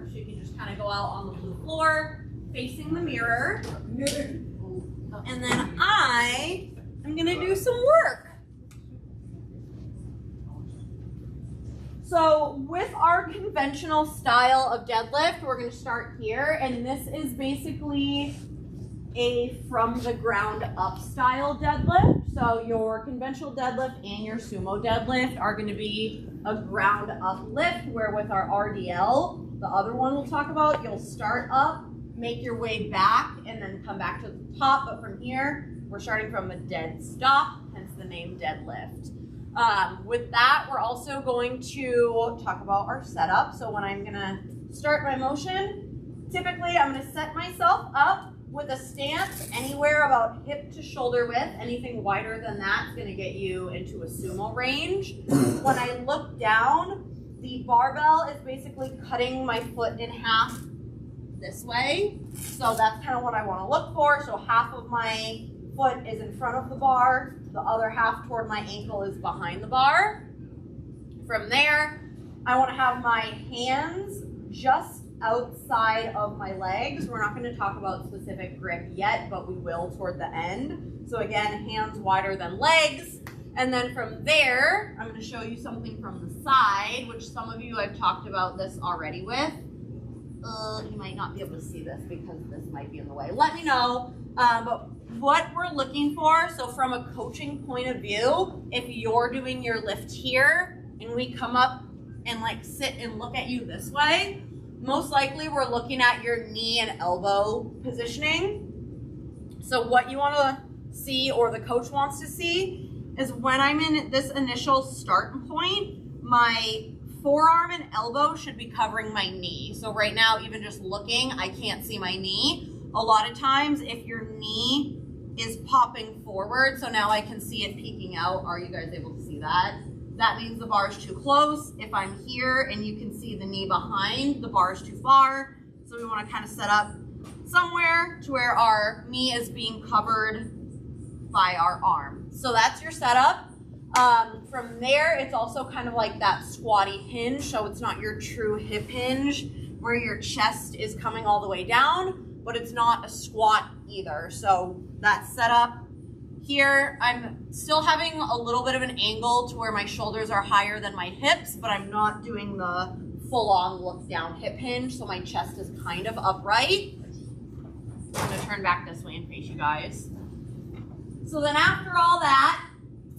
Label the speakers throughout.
Speaker 1: floor. So you can just kind of go out on the blue floor, facing the mirror. And then I am gonna do some work. So with our conventional style of deadlift, we're gonna start here, and this is basically a from the ground up style deadlift. So your conventional deadlift and your sumo deadlift are gonna be a ground up lift, where with our RDL, the other one we'll talk about, you'll start up, make your way back, and then come back to the top. But from here, we're starting from a dead stop, hence the name deadlift. With that, we're also going to talk about our setup. So when I'm gonna start my motion, typically I'm gonna set myself up with a stance anywhere about hip to shoulder width. Anything wider than that is gonna get you into a sumo range. When I look down, the barbell is basically cutting my foot in half this way. So that's kind of what I wanna look for. So half of my foot is in front of the bar, the other half toward my ankle is behind the bar. From there, I want to have my hands just outside of my legs. We're not going to talk about specific grip yet, but we will toward the end. So again, hands wider than legs. And then from there, I'm going to show you something from the side, which some of you I've talked about this already with. You might not be able to see this because this might be in the way. Let me know. But what we're looking for, so from a coaching point of view, if you're doing your lift here and we come up and like sit and look at you this way, most likely we're looking at your knee and elbow positioning. So what you want to see, or the coach wants to see, is when I'm in this initial start point, my forearm and elbow should be covering my knee. So right now, even just looking, I can't see my knee. A lot of times, if your knee is popping forward, so now I can see it peeking out. Are you guys able to see that? That means the bar is too close. If I'm here and you can see the knee behind, the bar is too far. So we want to kind of set up somewhere to where our knee is being covered by our arm. So that's your setup. From there, it's also kind of like that squatty hinge. So it's not your true hip hinge where your chest is coming all the way down, but it's not a squat either. So that's set up here. I'm still having a little bit of an angle to where my shoulders are higher than my hips, but I'm not doing the full-on look down hip hinge. So my chest is kind of upright. I'm gonna turn back this way and face you guys. So then after all that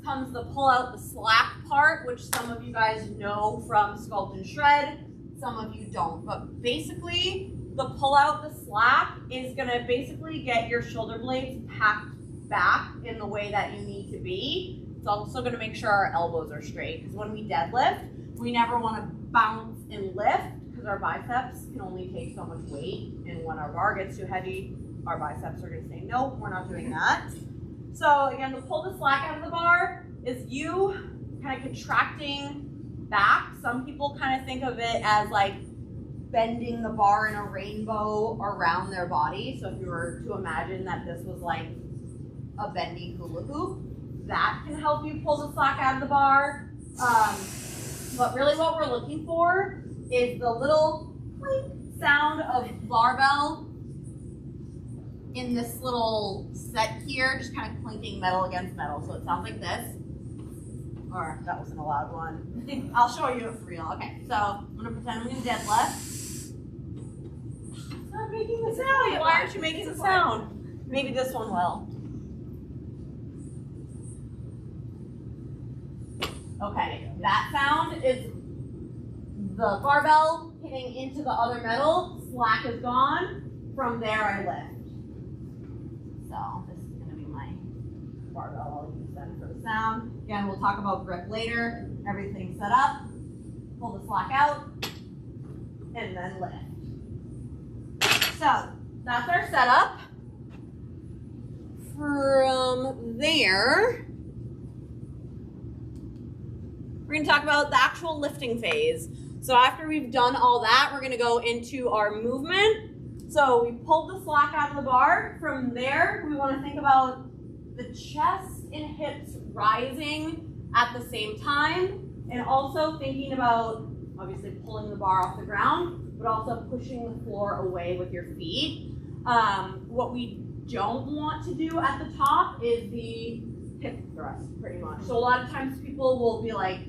Speaker 1: comes the pull out the slack part, which some of you guys know from Sculpt and Shred, some of you don't. But basically, the pull out the slack is gonna basically get your shoulder blades packed back in the way that you need to be. It's also gonna make sure our elbows are straight, because when we deadlift, we never wanna bounce and lift, because our biceps can only take so much weight, and when our bar gets too heavy, our biceps are gonna say, nope, we're not doing that. So again, to pull the slack out of the bar is you kind of contracting back. Some people kind of think of it as like bending the bar in a rainbow around their body. So if you were to imagine that this was like a bendy hula hoop, that can help you pull the slack out of the bar. But really what we're looking for is the little clink sound of barbell in this little set here, just kind of clinking metal against metal. So it sounds like this. Or that wasn't a loud one. I'll show you it for real. Okay, so I'm gonna pretend I'm gonna deadlift. It's not making the sound. Why aren't you making the sound? Maybe this one will. Okay, that sound is the barbell hitting into the other metal. Slack is gone. From there I lift. So this is gonna be my barbell. I'll use that for the sound. Again, we'll talk about grip later. Everything's set up. Pull the slack out, and then lift. So that's our setup. From there, we're gonna talk about the actual lifting phase. So after we've done all that, we're gonna go into our movement. So we pulled the slack out of the bar. From there, we want to think about the chest and hips rising at the same time, and also thinking about obviously pulling the bar off the ground, but also pushing the floor away with your feet. What we don't want to do at the top is the hip thrust, pretty much. So a lot of times people will be like,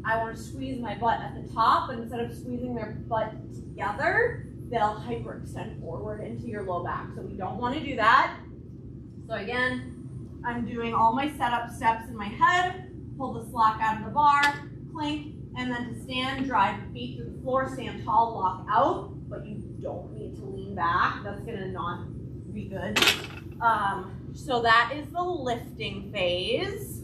Speaker 1: I want to squeeze my butt at the top, but instead of squeezing their butt together, they'll hyperextend forward into your low back. So we don't want to do that. So again, I'm doing all my setup steps in my head, pull the slack out of the bar, clink, and then to stand, drive your feet to the floor, stand tall, lock out, but you don't need to lean back. That's gonna not be good. So that is the lifting phase.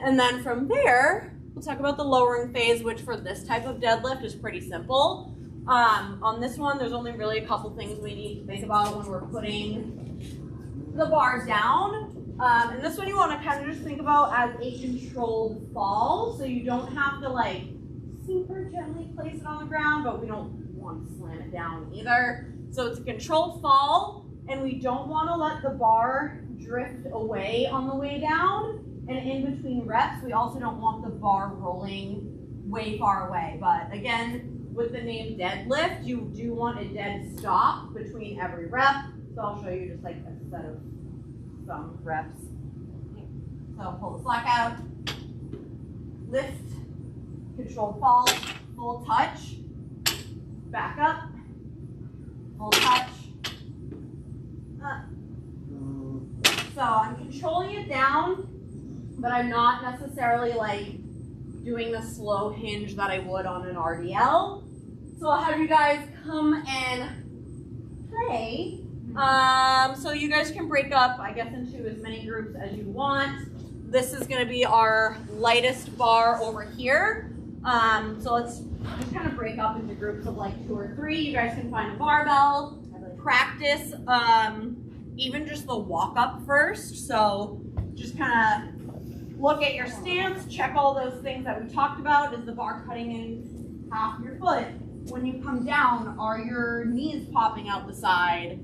Speaker 1: And then from there, we'll talk about the lowering phase, which for this type of deadlift is pretty simple. On this one, there's only really a couple things we need to think about when we're putting the bars down. And this one you want to kind of just think about as a controlled fall. So you don't have to like super gently place it on the ground, but we don't want to slam it down either. So it's a controlled fall, and we don't want to let the bar drift away on the way down. And in between reps, we also don't want the bar rolling way far away. But again, with the name deadlift, you do want a dead stop between every rep. So I'll show you just like a set of some reps. So pull the slack out, lift, controlled fall, full touch, back up, full touch, up. So I'm controlling it down, but I'm not necessarily like doing the slow hinge that I would on an RDL. So I'll have you guys come and play. So you guys can break up, I guess, into as many groups as you want. This is going to be our lightest bar over here. So let's just kind of break up into groups of like 2 or 3. You guys can find a barbell. Practice even just the walk up first. So just kind of look at your stance, check all those things that we talked about. Is the bar cutting in half your foot? When you come down, are your knees popping out the side?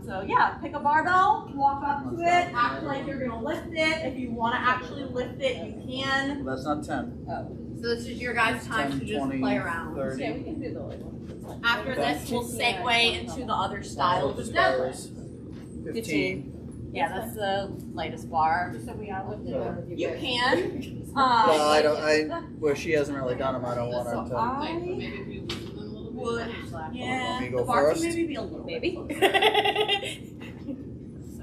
Speaker 1: So yeah, pick a barbell, walk up to it, act like you're gonna lift it. If you wanna actually lift it, you can.
Speaker 2: Well, that's not 10.
Speaker 1: So this is your guys' time
Speaker 2: 10,
Speaker 1: to just
Speaker 2: 20,
Speaker 1: play around.
Speaker 2: 30.
Speaker 3: Yeah, we can do the other one.
Speaker 1: After this, we'll segue into the other styles of deadlift.
Speaker 2: 15.
Speaker 1: Yeah, that's the lightest bar.
Speaker 3: So we are lifting one with
Speaker 1: You can.
Speaker 2: Well, where she hasn't really done them, I don't want her to.
Speaker 1: I would, yeah,
Speaker 2: Want me to go
Speaker 1: the bar
Speaker 2: first?
Speaker 1: can maybe be a little
Speaker 3: Maybe.
Speaker 1: So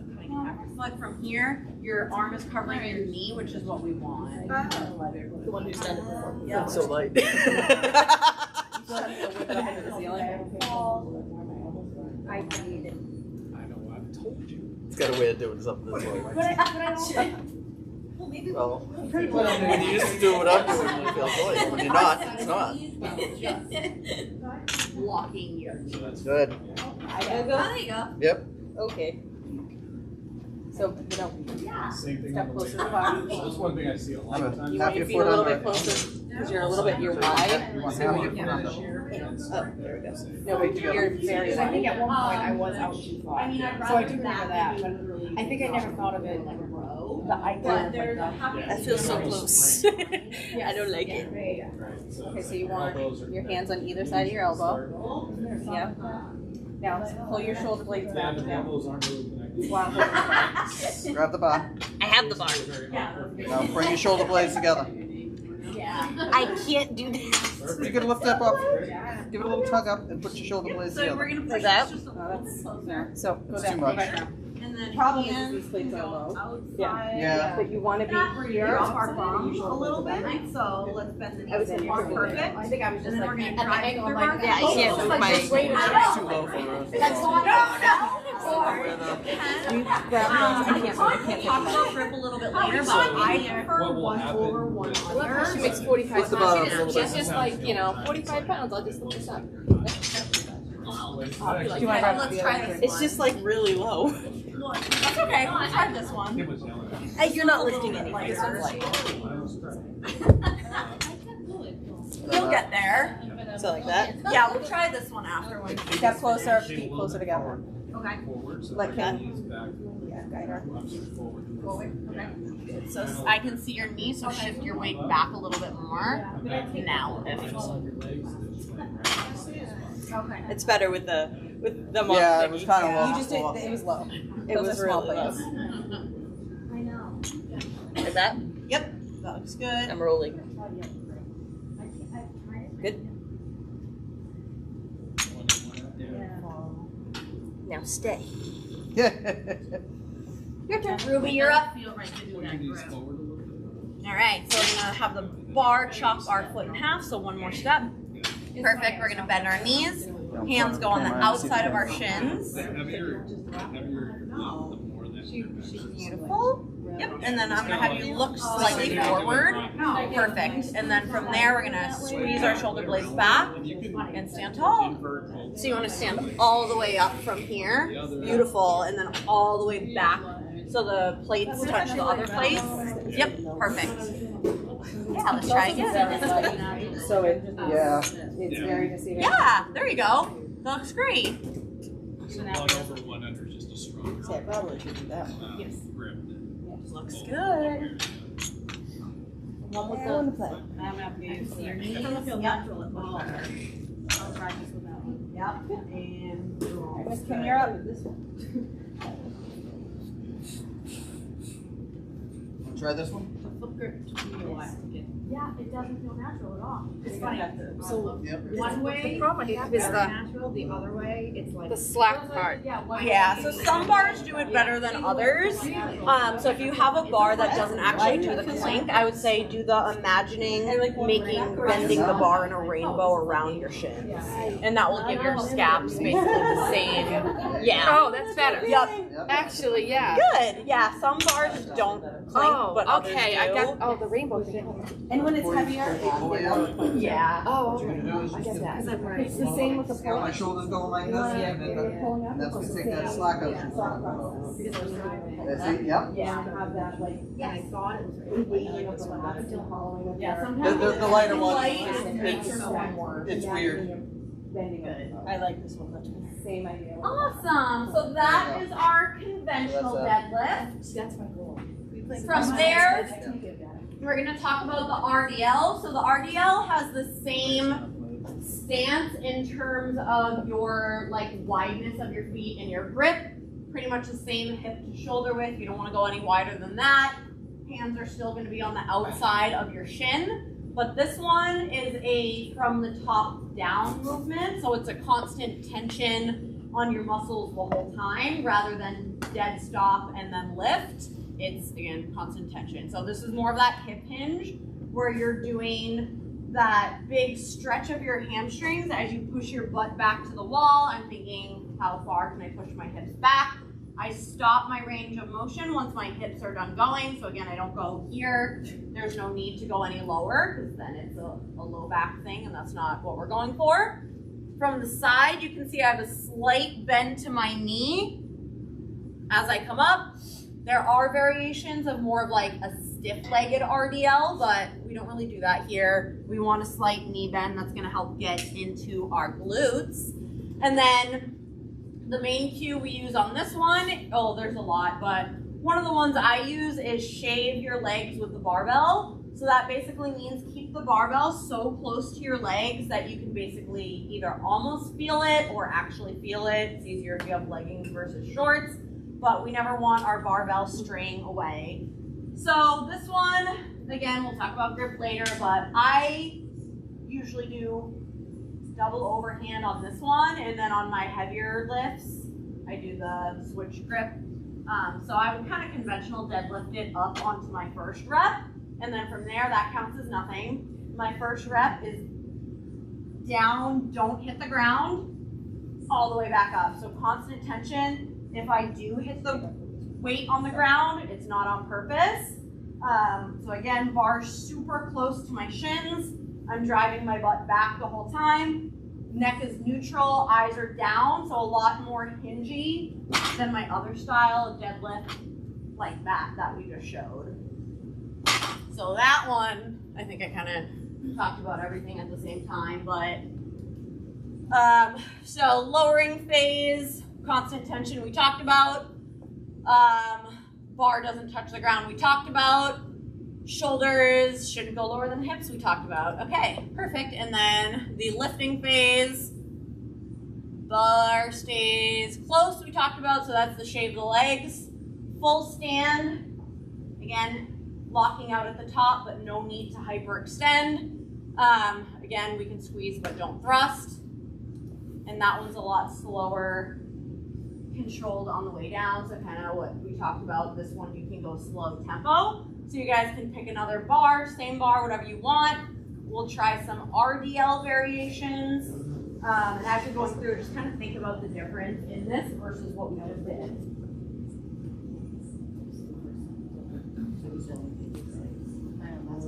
Speaker 1: coming back, like from here, your arm is covering your knee, which is what we want.
Speaker 3: The one who's done it before.
Speaker 1: Yeah.
Speaker 2: It's so light.
Speaker 3: You just have to whip it up into the ceiling. I need it.
Speaker 4: I know, I've told you.
Speaker 2: It's got a way of doing something this way.
Speaker 3: But I don't.
Speaker 2: Well, when you just do what I'm doing, it feels light. When you're not, it's not.
Speaker 1: Blocking your.
Speaker 4: So that's
Speaker 2: Good.
Speaker 3: I gotta
Speaker 1: Oh,
Speaker 3: go.
Speaker 1: there you go.
Speaker 2: Yep.
Speaker 3: Okay. So, you know,
Speaker 1: Yeah.
Speaker 4: same thing.
Speaker 3: step
Speaker 4: on the
Speaker 3: closer to
Speaker 4: way
Speaker 3: the
Speaker 4: down.
Speaker 3: bottom.
Speaker 4: So that's one thing I see a lot of times.
Speaker 3: You
Speaker 2: Half
Speaker 3: want your
Speaker 2: your
Speaker 3: feet
Speaker 2: foot
Speaker 3: a little
Speaker 2: under
Speaker 3: bit
Speaker 2: it.
Speaker 3: closer because you're a little bit, you're wide.
Speaker 2: You want
Speaker 3: So
Speaker 2: half
Speaker 3: you
Speaker 2: your
Speaker 3: can-
Speaker 2: foot under.
Speaker 3: Oh, there we go. No, but you're very
Speaker 5: I think
Speaker 3: wide.
Speaker 5: at one point I was out too far.
Speaker 1: I mean, I'd
Speaker 5: So
Speaker 1: rather
Speaker 5: I do remember
Speaker 1: that
Speaker 5: that,
Speaker 1: than
Speaker 5: but
Speaker 1: really
Speaker 5: I think I never thought of it like
Speaker 1: row.
Speaker 5: the idea
Speaker 1: But
Speaker 5: of
Speaker 1: there's
Speaker 5: like
Speaker 1: happy.
Speaker 3: That feels so close. I don't like it.
Speaker 4: Right, so
Speaker 3: Okay, so you want
Speaker 4: elbows are
Speaker 3: your
Speaker 4: good.
Speaker 3: hands on either side of your elbow.
Speaker 4: Start-
Speaker 3: Yeah. Now pull your shoulder blades
Speaker 4: Yeah,
Speaker 3: back
Speaker 4: but the
Speaker 3: down.
Speaker 4: elbows aren't really connected.
Speaker 3: While holding the
Speaker 2: Grab the bar.
Speaker 3: I have the bar.
Speaker 2: Now bring your shoulder blades together.
Speaker 1: Yeah.
Speaker 3: I can't do that.
Speaker 2: You're gonna lift that up. Give it a little tug up and put your shoulder blades
Speaker 1: So we're
Speaker 2: together.
Speaker 1: gonna
Speaker 3: Like
Speaker 1: push
Speaker 3: that?
Speaker 1: this just a
Speaker 3: No,
Speaker 1: little
Speaker 3: that's
Speaker 1: closer.
Speaker 3: So go
Speaker 2: It's
Speaker 3: back,
Speaker 2: too
Speaker 3: go
Speaker 2: much.
Speaker 3: back down.
Speaker 1: And then
Speaker 3: Problem is
Speaker 1: hands
Speaker 3: these plates are
Speaker 1: go
Speaker 3: low.
Speaker 1: outside.
Speaker 2: Yeah.
Speaker 3: But you want to be
Speaker 1: That where
Speaker 3: here.
Speaker 1: you're off our bum a little bit. So let's bend the knees.
Speaker 3: I was in
Speaker 1: More
Speaker 3: your
Speaker 1: perfect.
Speaker 5: I think I was
Speaker 1: And
Speaker 5: just
Speaker 1: then
Speaker 5: like
Speaker 1: we're gonna
Speaker 5: at the
Speaker 1: drive
Speaker 5: angle
Speaker 1: through
Speaker 5: of like
Speaker 1: our
Speaker 3: Yeah, I can't
Speaker 1: elbows.
Speaker 3: move my-
Speaker 2: It's too low for us.
Speaker 5: That's all
Speaker 3: You grab I can't
Speaker 1: Talk about grip a little bit later, but I prefer
Speaker 4: What will
Speaker 1: one
Speaker 4: happen
Speaker 1: over one
Speaker 4: with-
Speaker 1: under.
Speaker 3: She makes 45
Speaker 2: Lift the bar up a
Speaker 3: pounds.
Speaker 2: little
Speaker 3: She's
Speaker 2: bit.
Speaker 3: just like, 45 pounds. I'll just lift this up.
Speaker 4: Like,
Speaker 3: Do you want to
Speaker 1: Let's try this
Speaker 3: It's
Speaker 1: one.
Speaker 3: just like really low.
Speaker 1: That's okay. We'll try this one.
Speaker 4: Kim was yelling at me.
Speaker 3: Hey, you're not lifting anything. This one's light.
Speaker 4: I was correct.
Speaker 1: We'll get there.
Speaker 3: So like that.
Speaker 1: Yeah, we'll try this one afterwards.
Speaker 3: Step closer, feet closer together.
Speaker 1: Okay.
Speaker 4: Forward, so
Speaker 3: Like
Speaker 4: bring
Speaker 3: that.
Speaker 4: knees back.
Speaker 1: So I can see your knee, so shift your weight back a little bit more. Now lift.
Speaker 3: Okay. It's better with the muscle.
Speaker 2: Yeah, it was kind of low.
Speaker 3: You just did. It was low. It was really low.
Speaker 1: I know.
Speaker 3: Is that?
Speaker 1: Yep. That looks good.
Speaker 3: I'm rolling. Good. Now stay.
Speaker 1: Your turn. Ruby, you're up. All right, so we're gonna have the bar chop our foot in half, so one more step. Perfect, we're gonna bend our knees. Hands go on the outside of our shins. Beautiful. Yep, and then I'm gonna have you look slightly forward. Perfect. And then from there, we're gonna squeeze our shoulder blades back and stand tall. So you wanna stand all the way up from here. Beautiful. And then all the way back so the plates touch the other plates. Yep, perfect. Yeah, let's try again.
Speaker 3: So
Speaker 2: Yeah.
Speaker 3: it's very deceiving.
Speaker 1: Yeah, there you go. That looks great.
Speaker 4: One over, one under is just a strong
Speaker 3: I probably should do that.
Speaker 1: Yes.
Speaker 4: grip.
Speaker 1: Looks good. One with the
Speaker 5: I'm gonna have to use your knees.
Speaker 1: Yep.
Speaker 5: I'll practice with that one.
Speaker 1: Yep. And
Speaker 3: Miss Kim, you're up.
Speaker 2: Try this one?
Speaker 1: yeah, it doesn't feel natural at all.
Speaker 5: It's funny. So
Speaker 2: Yep.
Speaker 5: one way
Speaker 3: The problem I have is
Speaker 5: it's
Speaker 3: the-
Speaker 5: natural, the other way it's like
Speaker 3: The slack part.
Speaker 1: Yeah, so some bars do it better than others. So if you have a bar that doesn't actually do the clink, I would say do the imagining, bending the bar in a rainbow around your shins. And that will give your scaps basically the same. Yeah.
Speaker 3: Oh, that's better.
Speaker 1: Yep.
Speaker 3: Actually, yeah.
Speaker 1: Good. Yeah, some bars don't clink, but others
Speaker 3: okay.
Speaker 1: do.
Speaker 3: I got the rainbow thing.
Speaker 5: and when it's heavier,
Speaker 2: All the way up.
Speaker 1: Yeah.
Speaker 3: Oh,
Speaker 2: What you're gonna do is just
Speaker 5: it's the same with the
Speaker 2: got my shoulders going like this, and then and that's gonna take that slack out. That's it, yep.
Speaker 1: Yeah.
Speaker 5: and I thought it was really
Speaker 1: Yeah, sometimes
Speaker 2: The lighter one,
Speaker 1: light
Speaker 2: it's-
Speaker 1: makes one more.
Speaker 2: It's weird.
Speaker 3: I like this one much better.
Speaker 5: same idea.
Speaker 1: Awesome. So that is our conventional deadlift.
Speaker 5: That's my goal.
Speaker 1: From there, we're going to talk about the RDL. So the RDL has the same stance in terms of your wideness of your feet and your grip. Pretty much the same hip to shoulder width. You don't want to go any wider than that. Hands are still going to be on the outside of your shin. But this one is a from the top down movement. So it's a constant tension on your muscles the whole time rather than dead stop and then lift. It's, again, constant tension. So this is more of that hip hinge where you're doing that big stretch of your hamstrings as you push your butt back to the wall. I'm thinking, how far can I push my hips back? I stop my range of motion once my hips are done going. So again, I don't go here. There's no need to go any lower because then it's a low back thing and that's not what we're going for. From the side, you can see I have a slight bend to my knee as I come up. There are variations of more of like a stiff-legged RDL, but we don't really do that here. We want a slight knee bend that's gonna help get into our glutes. And then the main cue we use on this one, oh, there's a lot, but one of the ones I use is shave your legs with the barbell. So that basically means keep the barbell so close to your legs that you can basically either almost feel it or actually feel it. It's easier if you have leggings versus shorts, but we never want our barbell straying away. So this one, again, we'll talk about grip later, but I usually do double overhand on this one, and then on my heavier lifts, I do the switch grip. So I would kind of conventional deadlift it up onto my first rep, and then from there, that counts as nothing. My first rep is down, don't hit the ground, all the way back up. So constant tension. If I do hit the weight on the ground, it's not on purpose. So again, bars super close to my shins. I'm driving my butt back the whole time. Neck is neutral, eyes are down, so a lot more hingy than my other style of deadlift like that we just showed. So that one, I think I kind of talked about everything at the same time, but so lowering phase, constant tension we talked about. Bar doesn't touch the ground, we talked about. Shoulders shouldn't go lower than hips, we talked about. Okay, perfect. And then the lifting phase, bar stays close, we talked about, so that's the shape of the legs. Full stand, again, locking out at the top, but no need to hyperextend. Again, we can squeeze, but don't thrust. And that one's a lot slower, controlled on the way down, so kind of what we talked about. This one you can go slow tempo. So you guys can pick another bar, same bar, whatever you want. We'll try some RDL variations. And as you're going through, just kind of think about the difference in this versus what we just did.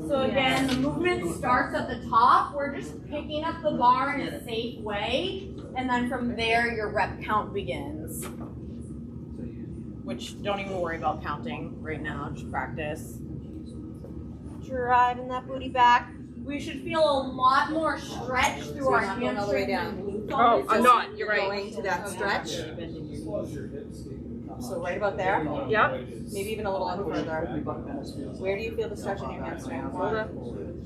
Speaker 1: So again, the movement starts at the top. We're just picking up the bar in a safe way. And then from there, your rep count begins. Which, don't even worry about counting right now, just practice. Driving that booty back. We should feel a lot more stretch through our hamstrings
Speaker 3: all the way down.
Speaker 1: and glutes.
Speaker 3: Oh,
Speaker 1: I'm
Speaker 3: not. You're right. Going to that stretch. So right about there. Yep. Maybe even a little further. Where do you feel the stretch in your hamstring?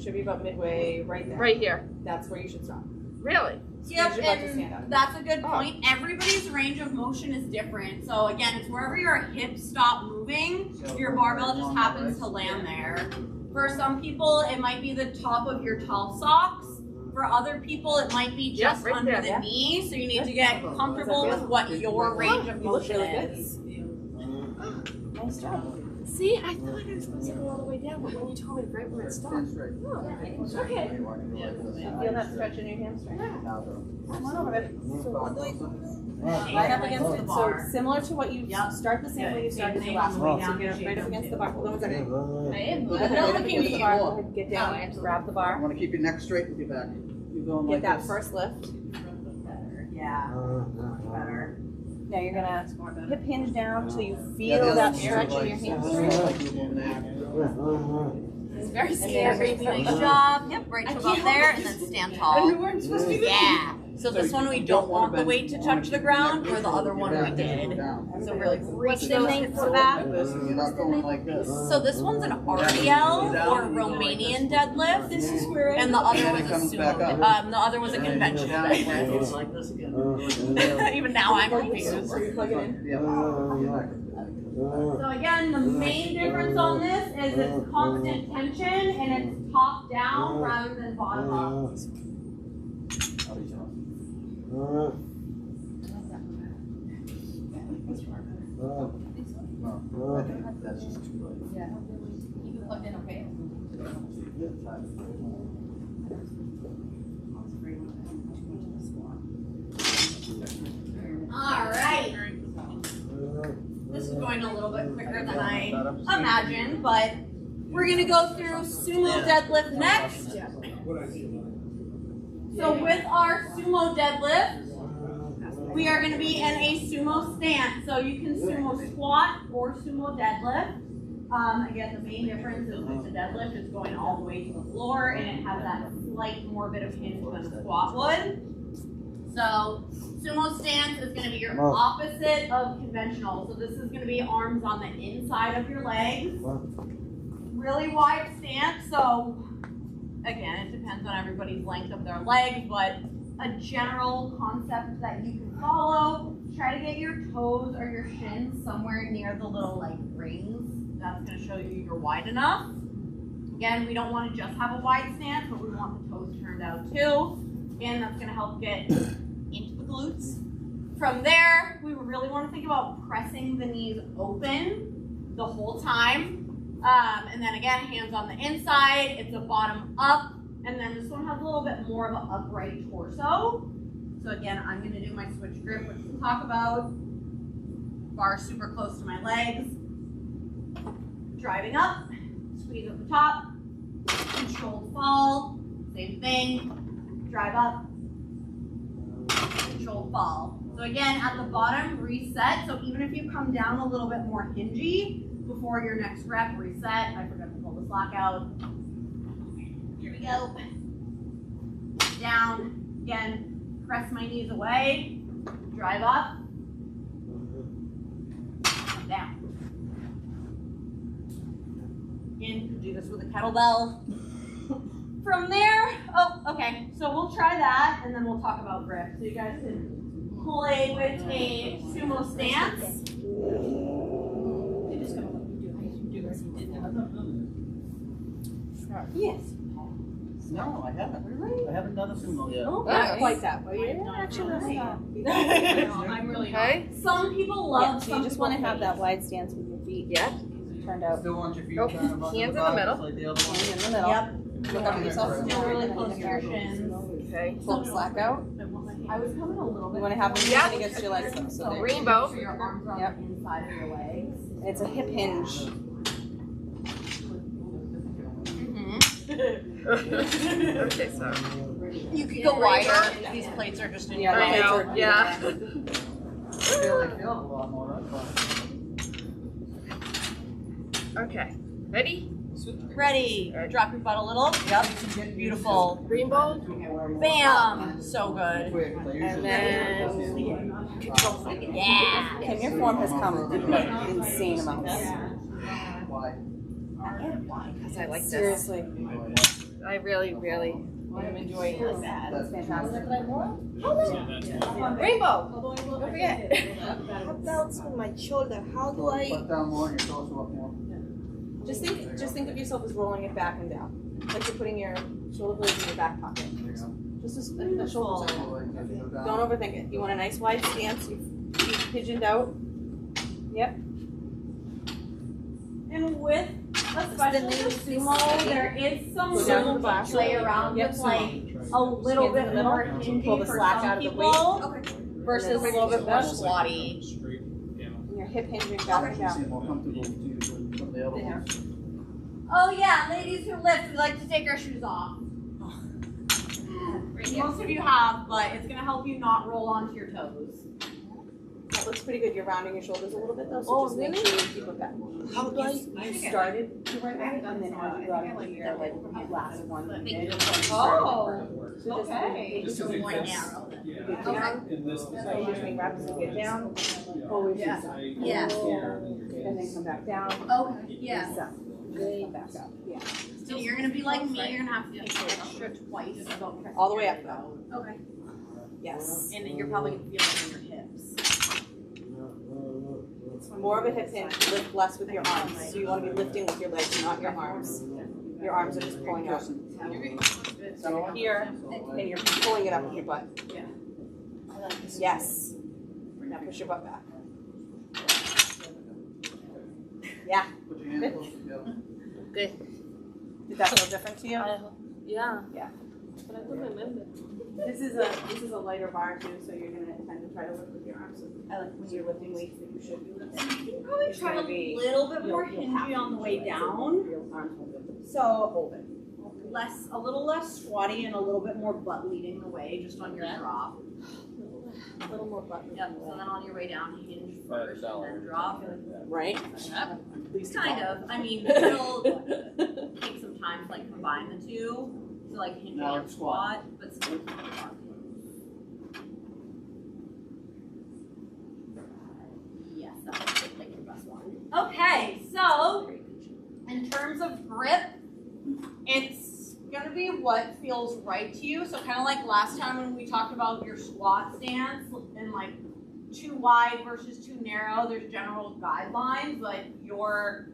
Speaker 3: Should be about midway, right there. Right here. That's where you should stop. Really?
Speaker 1: Yep, and that's a good point. Everybody's range of motion is different. So again, it's wherever your hips stop moving, your barbell just happens to land there. For some people, it might be the top of your tall socks. For other people, it might be just under the knee. So you need to get comfortable with what your range of motion is.
Speaker 3: Nice job. See, I thought I was supposed to go all the way down, but when you told me right where it stopped. Oh, okay. Feel that stretch in your hamstring? Come on over, baby. Right up against it. So similar to what you start the same way you started the last one. So get right up against the bar. Hold on 1 second. I'm not looking at the bar. Go ahead, get down and grab the
Speaker 2: I
Speaker 3: bar.
Speaker 2: want to keep your neck straight with your back. You're going like
Speaker 3: Get that
Speaker 2: this.
Speaker 3: first lift.
Speaker 1: Yeah, better.
Speaker 3: Now you're gonna hip hinge down until you feel that stretch in your hamstring.
Speaker 1: It's very scary. Nice job. Yep, right to about there, and then stand tall. Yeah. So this one we don't want the weight to touch the ground, or the other one we did. So really reach those hips back.
Speaker 2: You're not going like this.
Speaker 1: So this one's an RDL or Romanian deadlift. This is where, and the other was a sumo. The other was a conventional deadlift.
Speaker 2: Like this again.
Speaker 1: Even now I'm confused. So again, the main difference on this is it's constant tension and it's top down rather than bottom up.
Speaker 2: No, I think that's just too late.
Speaker 3: Yeah. Keep it plugged in, okay?
Speaker 1: All right. This is going a little bit quicker than I imagined, but we're gonna go through sumo deadlift next. So with our sumo deadlift, we are gonna be in a sumo stance. So you can sumo squat or sumo deadlift. Again, the main difference is with the deadlift, it's going all the way to the floor and it has that slight more bit of hinge than a squat would. So sumo stance is going to be your opposite of conventional. So this is going to be arms on the inside of your legs. Really wide stance. So again, it depends on everybody's length of their leg, but a general concept that you can follow. Try to get your toes or your shins somewhere near the little like rings. That's going to show you you're wide enough. Again, we don't want to just have a wide stance, but we want the toes turned out too. Again, that's going to help get into the glutes. From there, we really want to think about pressing the knees open the whole time. And then again, hands on the inside. It's a bottom up. And then this one has a little bit more of an upright torso. So again, I'm going to do my switch grip, which we'll talk about. Bar super close to my legs. Driving up, squeeze at the top, controlled fall, same thing, drive up, controlled fall. So again, at the bottom, reset. So even if you come down a little bit more hingy before your next rep, reset. I forgot to pull the slack out. Here we go. Down, again, press my knees away, drive up, down. can do this with a kettlebell. From there, oh, okay, so we'll try that and then we'll talk about grip. So you guys can play with a sumo stance. Yes.
Speaker 2: No, I haven't. I haven't done a sumo yet.
Speaker 5: Not quite that way.
Speaker 3: I'm really
Speaker 5: Okay.
Speaker 1: Some people
Speaker 5: Yeah,
Speaker 1: love.
Speaker 5: so
Speaker 1: some
Speaker 5: you just want to
Speaker 1: people
Speaker 5: have
Speaker 1: hate.
Speaker 5: that wide stance with your feet. Yeah. Turned out.
Speaker 2: Still want your feet
Speaker 5: Oh,
Speaker 2: kind of under
Speaker 5: hands in the
Speaker 2: box
Speaker 5: middle.
Speaker 2: like the other one.
Speaker 5: Hand in the middle.
Speaker 1: Yep.
Speaker 5: Look up at yourself.
Speaker 1: Still really close to your shins.
Speaker 5: Okay. Pull the slack out.
Speaker 1: I was coming a little bit.
Speaker 5: You want to have them leaning against your legs though. So rainbow.
Speaker 1: So your arms are on
Speaker 5: Yep.
Speaker 1: the inside of your legs.
Speaker 5: It's a hip hinge. Okay, so.
Speaker 1: You could go wider. These plates are just in your
Speaker 5: Yeah,
Speaker 1: way.
Speaker 5: the plates are- yeah.
Speaker 2: I feel a lot more.
Speaker 5: Okay. Ready?
Speaker 1: Ready. Drop your butt a little. Yep. Beautiful.
Speaker 5: Rainbow.
Speaker 1: Bam. So good.
Speaker 5: And then.
Speaker 1: Yeah.
Speaker 5: Kim, your form has come in insane amounts.
Speaker 2: Why?
Speaker 5: Because I like this. Seriously. I really am enjoying this. That's fantastic. Rainbow! Don't forget. How about with my shoulder? How do I
Speaker 2: Put down more and your torso up more.
Speaker 5: just think of yourself as rolling it back and down. Like you're putting your shoulder blades in your back pocket. Just as the shoulders are. Don't overthink it. You want a nice wide stance, you pigeoned out. Yep.
Speaker 1: And with especially the sumo, there is some
Speaker 5: Go down to
Speaker 1: room
Speaker 5: the back.
Speaker 1: to play around
Speaker 5: Yep,
Speaker 1: with
Speaker 5: sumo.
Speaker 1: like a little
Speaker 5: Hands in
Speaker 1: bit
Speaker 5: the
Speaker 1: more
Speaker 5: middle.
Speaker 1: hingy
Speaker 5: Pull the
Speaker 1: for
Speaker 5: slack
Speaker 1: some
Speaker 5: out of the
Speaker 1: people versus a
Speaker 5: And then
Speaker 1: little bit more squatty.
Speaker 4: Straight, yeah.
Speaker 5: And your hip hinging back and
Speaker 2: Seem
Speaker 5: down.
Speaker 2: more comfortable to you than some of the other ones.
Speaker 1: Oh yeah, ladies who lift, we like to take our shoes off. Most of you have, but it's gonna help you not roll onto your toes.
Speaker 5: That looks pretty good. You're rounding your shoulders a little bit though, so just make sure you keep it back. How do you started the right way and then how you got to your like last one.
Speaker 1: Oh,
Speaker 5: So just
Speaker 1: okay.
Speaker 5: just
Speaker 1: So
Speaker 5: make
Speaker 1: more
Speaker 5: sure
Speaker 1: narrow.
Speaker 5: you get down.
Speaker 4: In this
Speaker 5: So you just make reps and get down. Always
Speaker 1: Yeah. Yeah.
Speaker 5: and then come back down.
Speaker 1: Okay, yeah.
Speaker 5: Reset. Way back up. Yeah.
Speaker 1: So you're gonna be like me, you're gonna have to take it extra twice.
Speaker 5: All the way up though.
Speaker 1: Okay.
Speaker 5: Yes.
Speaker 1: And then you're probably gonna feel it in your hips.
Speaker 5: More of a hip hinge, lift less with your arms. So you want to be lifting with your legs, not your arms. Your arms are just pulling up. So you're here, and you're pulling it up with your butt. Yes. Now push your butt back. Yeah.
Speaker 2: Put your hands close together.
Speaker 5: Good. Did that feel different to you?
Speaker 3: Yeah.
Speaker 5: Yeah.
Speaker 3: But I don't remember.
Speaker 5: This is a lighter bar too, so you're gonna tend to try to lift with your arms. So when you're lifting weights that you should be lifting.
Speaker 1: You can probably
Speaker 5: It's
Speaker 1: try a
Speaker 5: gonna be-
Speaker 1: little bit more
Speaker 5: you'll have
Speaker 1: hingy on the way down.
Speaker 5: Your arms will lift.
Speaker 1: So
Speaker 5: Hold it.
Speaker 1: a little less squatty and a little bit more butt leading the way just on your drop.
Speaker 5: A little more butt.
Speaker 1: Yep, so then on your way down, hinge first and then drop.
Speaker 5: Right?
Speaker 1: Yep. Kind of. I mean, it'll take some time to like combine the two. So like hinge
Speaker 2: Now
Speaker 1: and
Speaker 2: squat.
Speaker 1: squat, but still. Yes, that's like your best one. Okay, so in terms of grip, it's gonna be what feels right to you. So kind of like last time when we talked about your squat stance and like too wide versus too narrow, there's general guidelines, but your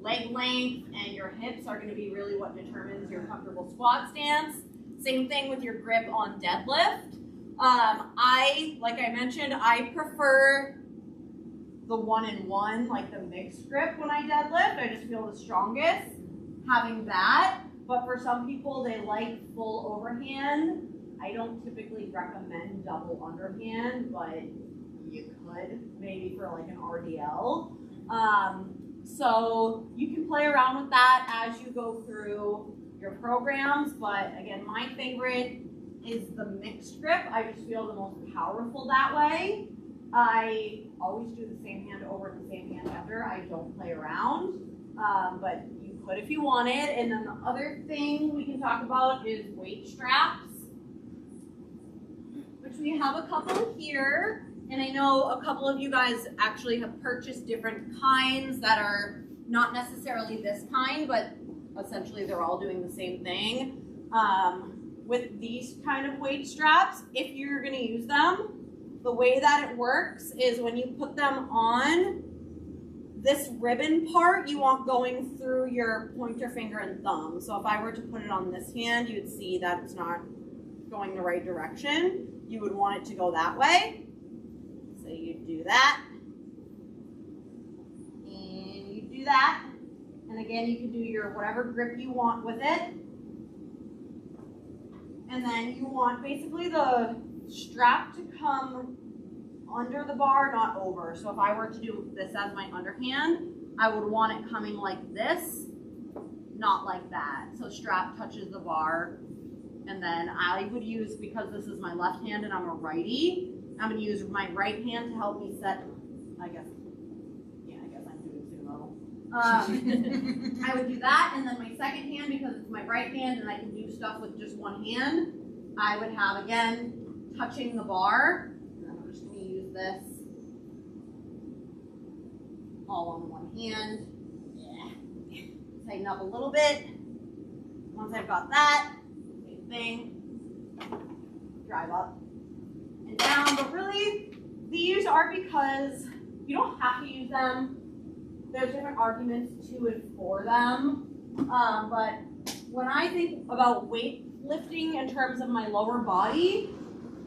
Speaker 1: leg length and your hips are going to be really what determines your comfortable squat stance. Same thing with your grip on deadlift. Like I mentioned, I prefer the 1-in-1, like the mixed grip when I deadlift. I just feel the strongest having that. But for some people, they like full overhand. I don't typically recommend double underhand, but you could maybe for like an RDL. So you can play around with that as you go through your programs. But again, my favorite is the mixed grip. I just feel the most powerful that way. I always do the same hand over the same hand under. I don't play around, but you could if you wanted. And then the other thing we can talk about is weight straps, which we have a couple here. And I know a couple of you guys actually have purchased different kinds that are Not necessarily this kind, but essentially they're all doing the same thing. With these kind of weight straps, if you're gonna use them, the way that it works is when you put them on, this ribbon part you want going through your pointer finger and thumb. So if I were to put it on this hand, you'd see that it's not going the right direction. You would want it to go that way. So you do that. And you do that. And again, you can do your whatever grip you want with it. And then you want basically the strap to come under the bar, not over. So if I were to do this as my underhand, I would want it coming like this, not like that. So strap touches the bar. And then I would use, because this is my left hand and I'm a righty, I'm gonna use my right hand to help me set, I guess I'm doing sumo. I would do that, and then my second hand, because it's my right hand and I can do stuff with just one hand, I would have, again, touching the bar. And I'm just gonna use this all on one hand. Yeah. Tighten up a little bit. Once I've got that, same thing. Drive up and down, but really these are because you don't have to use them. There's different arguments to and for them, but when I think about weightlifting in terms of my lower body,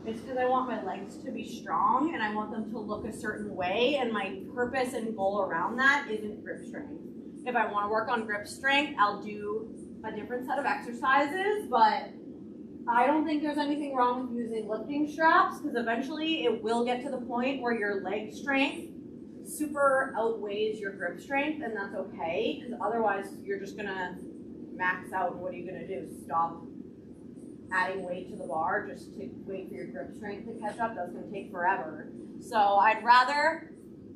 Speaker 1: it's because I want my legs to be strong and I want them to look a certain way, and my purpose and goal around that isn't grip strength. If I want to work on grip strength, I'll do a different set of exercises, but I don't think there's anything wrong with using lifting straps, because eventually it will get to the point where your leg strength super outweighs your grip strength, and that's okay, because otherwise you're just gonna max out. What are you gonna do? Stop adding weight to the bar just to wait for your grip strength to catch up? That's gonna take forever. So I'd rather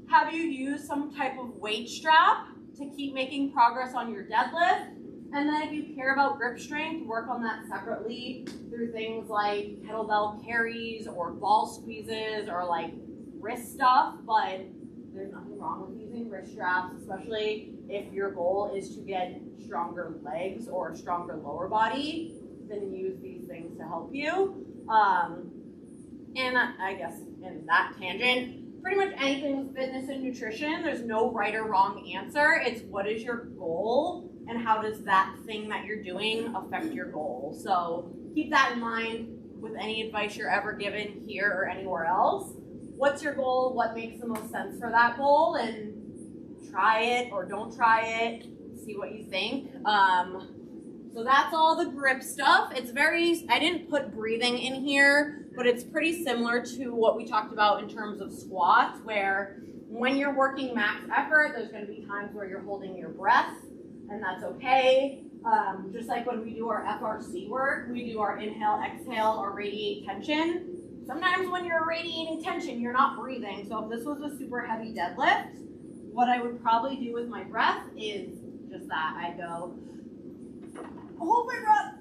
Speaker 1: have you use some type of weight strap to keep making progress on your deadlift. And then if you care about grip strength, work on that separately through things like kettlebell carries or ball squeezes or like wrist stuff. But there's nothing wrong with using wrist straps, especially if your goal is to get stronger legs or a stronger lower body. Then use these things to help you. And I guess in that tangent, pretty much anything with fitness and nutrition, there's no right or wrong answer. It's what is your goal and how does that thing that you're doing affect your goal. So keep that in mind with any advice you're ever given here or anywhere else. What's your goal? What makes the most sense for that goal? And try it or don't try it. See what you think. So that's all the grip stuff. It's very, I didn't put breathing in here, but it's pretty similar to what we talked about in terms of squats, where when you're working max effort, there's going to be times where you're holding your breath, and that's okay. Just like when we do our FRC work, we do our inhale, exhale, or radiate tension. Sometimes when you're radiating tension, you're not breathing. So if this was a super heavy deadlift, what I would probably do with my breath is just that. I'd go, hold my breath,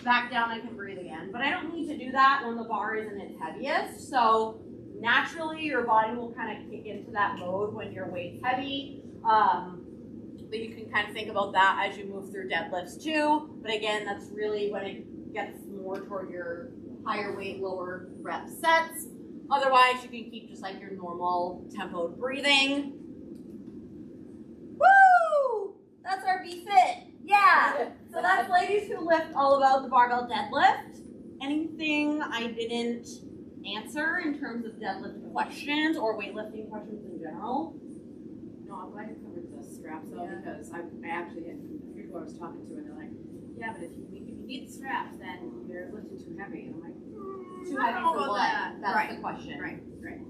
Speaker 1: back down, I can breathe again. But I don't need to do that when the bar isn't its heaviest. So naturally, your body will kind of kick into that mode when your weight's heavy. But you can kind of think about that as you move through deadlifts too. But again, that's really when it gets more toward your higher weight, lower rep sets. Otherwise, you can keep just like your normal tempoed breathing. Woo! That's our BFit. Yeah. So that's ladies who lift all about the barbell deadlift. Anything I didn't answer in terms of deadlift questions or weightlifting questions in general?
Speaker 3: No, I'm glad you covered the straps though, because I actually had people I was talking to and they're like, yeah, but if you need the straps, then you're lifting too heavy. And I'm like,
Speaker 1: Too heavy for what? That's
Speaker 3: right.
Speaker 1: The question.
Speaker 3: Right.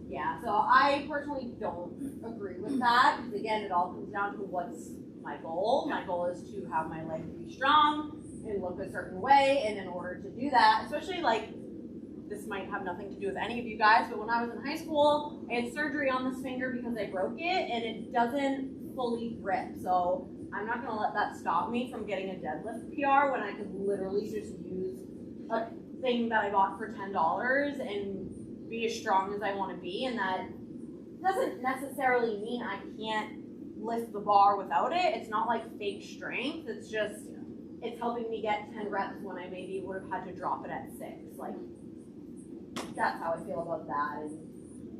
Speaker 1: Yeah, so I personally don't agree with that, because again, it all comes down to what's my goal. My goal is to have my legs be strong and look a certain way, and in order to do that, especially like, this might have nothing to do with any of you guys, but when I was in high school, I had surgery on this finger because I broke it, and it doesn't fully grip. So I'm not gonna let that stop me from getting a deadlift PR when I could literally just use a thing that I bought for $10 and be as strong as I want to be. And that doesn't necessarily mean I can't lift the bar without it. It's not like fake strength. It's just, it's helping me get 10 reps when I maybe would have had to drop it at 6. Like, that's how I feel about that.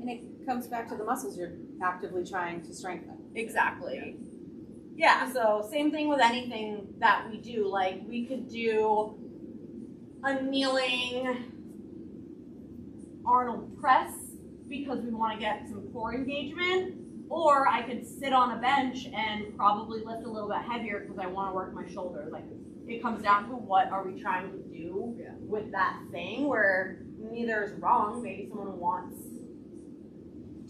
Speaker 5: And it comes back to the muscles you're actively trying to strengthen.
Speaker 1: Exactly. Yeah, so same thing with anything that we do. Like, we could do a kneeling Arnold press because we want to get some core engagement, or I could sit on a bench and probably lift a little bit heavier because I want to work my shoulders. Like, it comes down to what are we trying to do with that thing, where neither is wrong. Maybe someone wants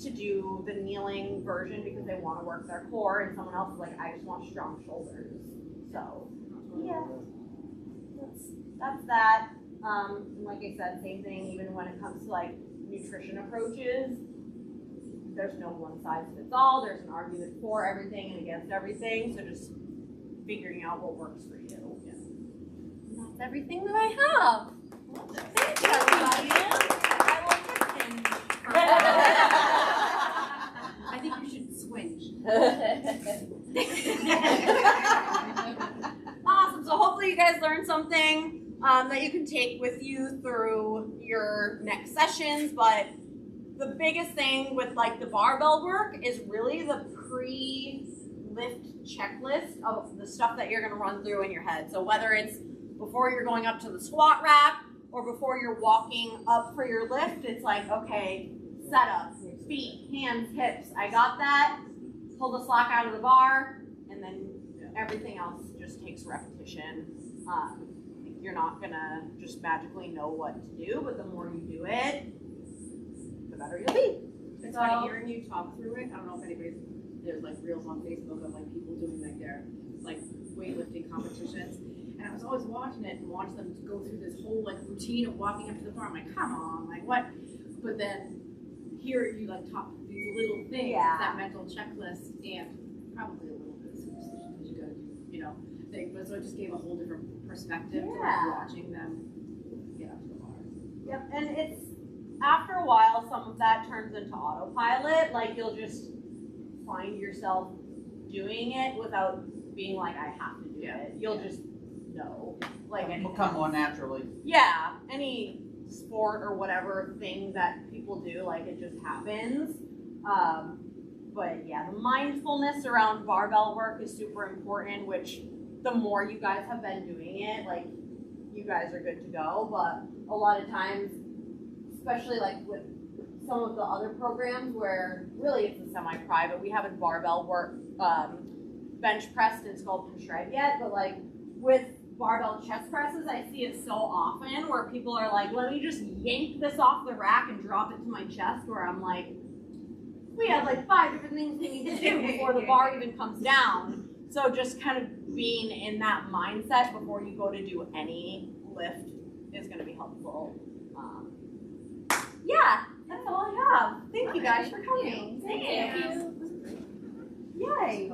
Speaker 1: to do the kneeling version because they want to work their core, and someone else is like, I just want strong shoulders. So yeah, that's that. Like I said, same thing even when it comes to like nutrition approaches. There's no one size fits all. There's an argument for everything and against everything. So just figuring out what works for you. Yeah. And that's everything that I have. Thank you, everybody. I will
Speaker 3: I think you should swinge.
Speaker 1: Awesome. So hopefully you guys learned something that you can take with you through your next sessions. But the biggest thing with like the barbell work is really the pre-lift checklist of the stuff that you're going to run through in your head. So whether it's before you're going up to the squat rack or before you're walking up for your lift, it's like, okay, setup, feet, hands, hips. I got that. Pull the slack out of the bar, and then everything else just takes repetition. You're not gonna just magically know what to do, but the more you do it, the better you'll be.
Speaker 3: It's funny hearing you talk through it. I don't know if anybody's, there's like reels on Facebook of like people doing like their like weightlifting competitions. And I was always watching it and watching them go through this whole like routine of walking up to the bar. I'm like, come on, like what? But then here you like talk these little things, that mental checklist, and probably a little bit of superstition because you gotta do, you know, thing. But so it just gave a whole different perspective to like watching them get up to the bar.
Speaker 1: Yep, and it's after a while, some of that turns into autopilot. Like you'll just find yourself doing it without being like, I have to do it. You'll just know. Like
Speaker 2: It'll come more naturally.
Speaker 1: Yeah, any sport or whatever thing that people do, like it just happens. But yeah, the mindfulness around barbell work is super important, which the more you guys have been doing it, like you guys are good to go. But a lot of times, especially like with some of the other programs where really it's a semi-private, we haven't barbell work bench pressed and sculpt and shred yet, but like with barbell chest presses, I see it so often where people are like, let me just yank this off the rack and drop it to my chest, where I'm like, we have like 5 different things we need to do before the bar even comes down. So just kind of being in that mindset before you go to do any lift is going to be helpful. Yeah, that's all I have. Thank you guys for coming. Thank you. Yay.